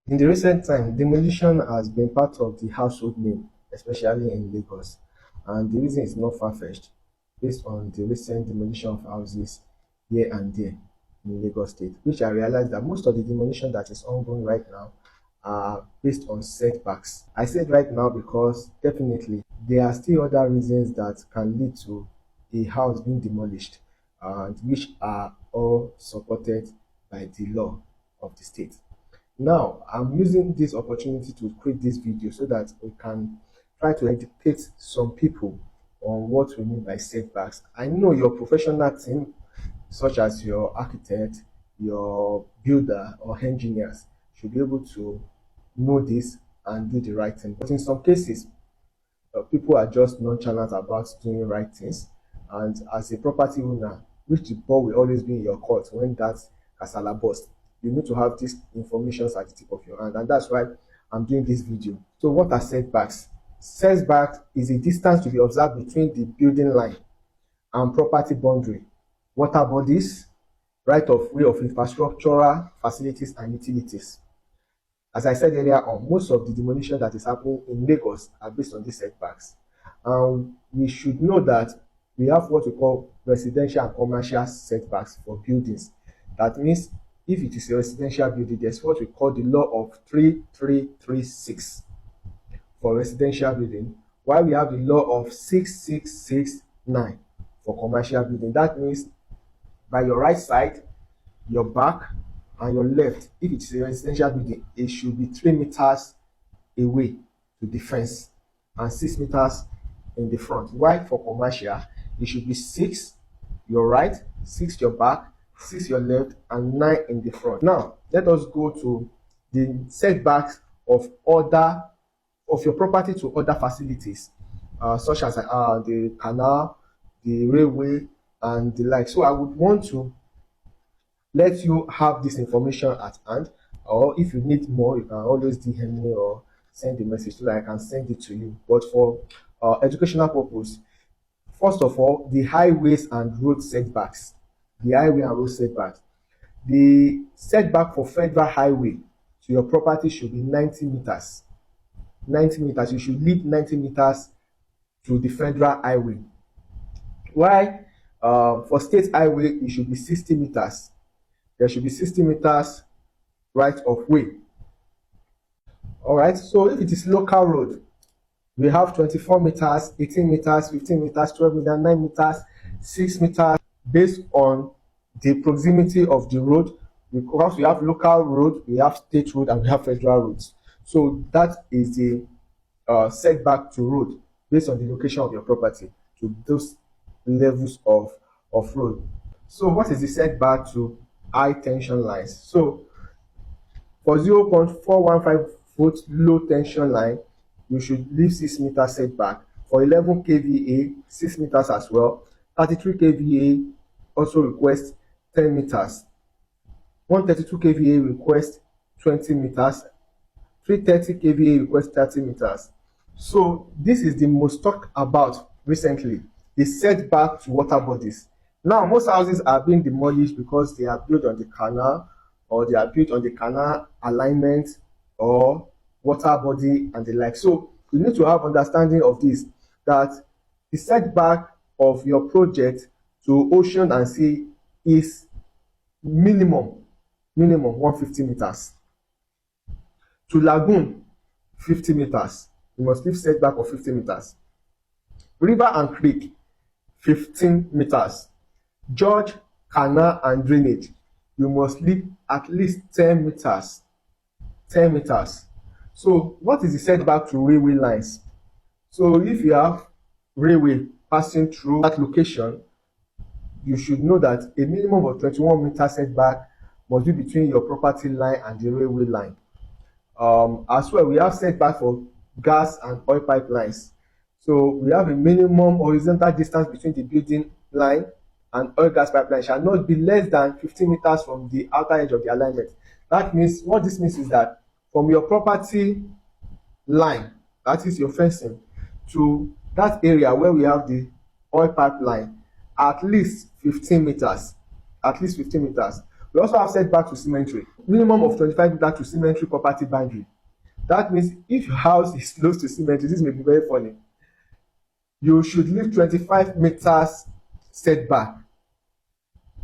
In the recent time, demolition has been part of the household name, especially in Lagos. And the reason is not far-fetched, based on the recent demolition of houses here and there in Lagos State, which I realized that most of the demolition that is ongoing right now are based on setbacks. I said right now because definitely there are still other reasons that can lead to a house being demolished, and which are all supported by the law of the state. Now, I'm using this opportunity to create this video so that we can try to educate some people on what we mean by setbacks. I know your professional team, such as your architect, your builder, or engineers, should be able to know this and do the right thing. But in some cases, people are just nonchalant about doing right things. And as a property owner, which the ball will always be in your court when that casala bursts, you need to have these informations at the tip of your hand, and that's why I'm doing this video. So what are setbacks? Setback is a distance to be observed between the building line and property boundary, water bodies, right of way of infrastructural facilities and utilities. As I said earlier on, most of the demolition that is happening in Lagos are based on these setbacks. We should know that we have what we call residential and commercial setbacks for buildings. That means if it is a residential building, there's what we call the law of 3336 for residential building, while we have the law of 6669 for commercial building. That means by your right side, your back, and your left, if it is a residential building, it should be 3 meters away to the fence and 6 meters in the front. While for commercial, it should be 6 your right, 6 your back, 6 your left, and 9 in the front. Now, let us go to the setbacks of your property to other facilities, such as the canal, the railway, and the like. So I would want to let you have this information at hand, or if you need more, you can always DM me or send a message so that I can send it to you. But for educational purpose, first of all, the highways and road setbacks. The highway and road setbacks. The setback for federal highway to your property should be 90 meters. 90 meters. You should leave 90 meters to the federal highway. While for state highway, it should be 60 meters. There should be 60 meters right of way. All right. So if it is local road, we have 24 meters, 18 meters, 15 meters, 12 meters, 9 meters, 6 meters, based on the proximity of the road. Because we have local road, we have state road, and we have federal roads. So that is the setback to road based on the location of your property to those levels of road. So what is the setback to high tension lines? So for 0.415 foot low tension line, you should leave 6 meters setback. For 11 kVA, 6 meters as well. 33 kVA also request 10 meters. 132 kVA request 20 meters. 330 kVA request 30 meters. So this is the most talked about recently, the setback to water bodies. Now, most houses are being demolished because they are built on the canal, or they are built on the canal alignment or water body and the like. So you need to have understanding of this, that the setback of your project to ocean and sea is minimum 150 meters. To lagoon, 50 meters. You must leave setback of 50 meters. River and creek, 15 meters. Gorge, canal, and drainage, you must leave at least 10 meters. 10 meters. So what is the setback to railway lines? So if you have railway passing through that location, you should know that a minimum of 21 meter setback must be between your property line and the railway line. As well, we have setback for gas and oil pipelines. So we have a minimum horizontal distance between the building line and oil gas pipeline shall not be less than 15 meters from the outer edge of the alignment. That means, what this means is that from your property line, that is your fencing, to that area where we have the oil pipeline, at least 15 meters. At least 15 meters. We also have setback to cemetery. Minimum of 25 meters to cemetery property boundary. That means if your house is close to cemetery, this may be very funny, you should leave 25 meters setback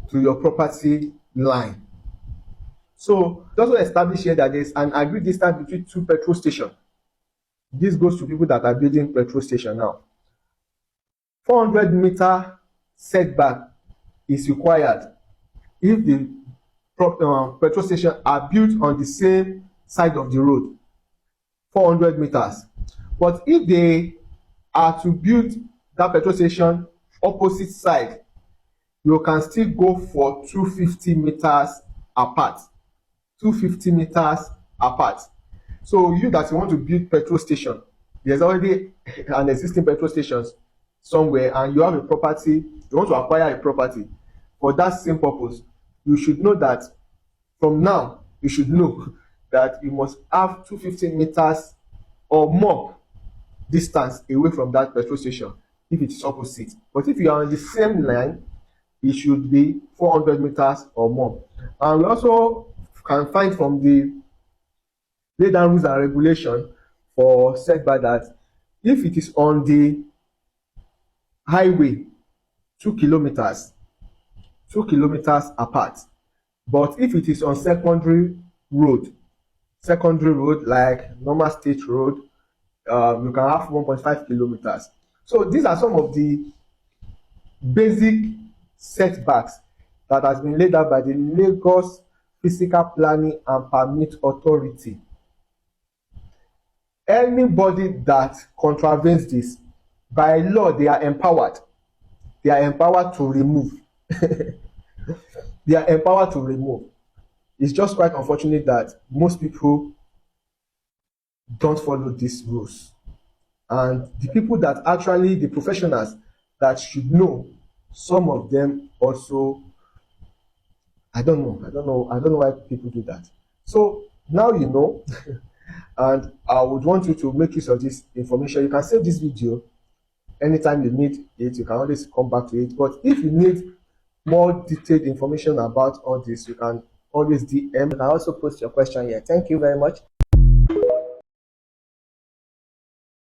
to your property line. So it also establish here that there is an agreed distance between two petrol stations. This goes to people that are building petrol station now. 400-meter setback is required if the petrol station are built on the same side of the road. 400 meters. But if they are to build that petrol station opposite side, you can still go for 250 meters apart. 250 meters apart. So you that you want to build petrol station, there's already an existing petrol station somewhere, and you have a property, you want to acquire a property for that same purpose, you should know that from now, you should know that you must have 250 meters or more distance away from that petrol station if it is opposite. But if you are on the same line, it should be 400 meters or more. And we also can find from the lay down rules and regulation for setback that if it is on the highway 2 kilometers apart, but if it is on secondary road like normal state road, you can have 1.5 kilometers. So these are some of the basic setbacks that has been laid out by the Lagos Physical Planning and Permit Authority. Anybody that contravenes this, by law, they are empowered. They are empowered to remove. They are empowered to remove. It's just quite unfortunate that most people don't follow these rules. And the people that actually, the professionals that should know, some of them also, I don't know why people do that. So now you know, and I would want you to make use of this information. You can save this video anytime you need it. You can always come back to it. But if you need more detailed information about all this, you can always DM. You can also post your question here. Thank you very much.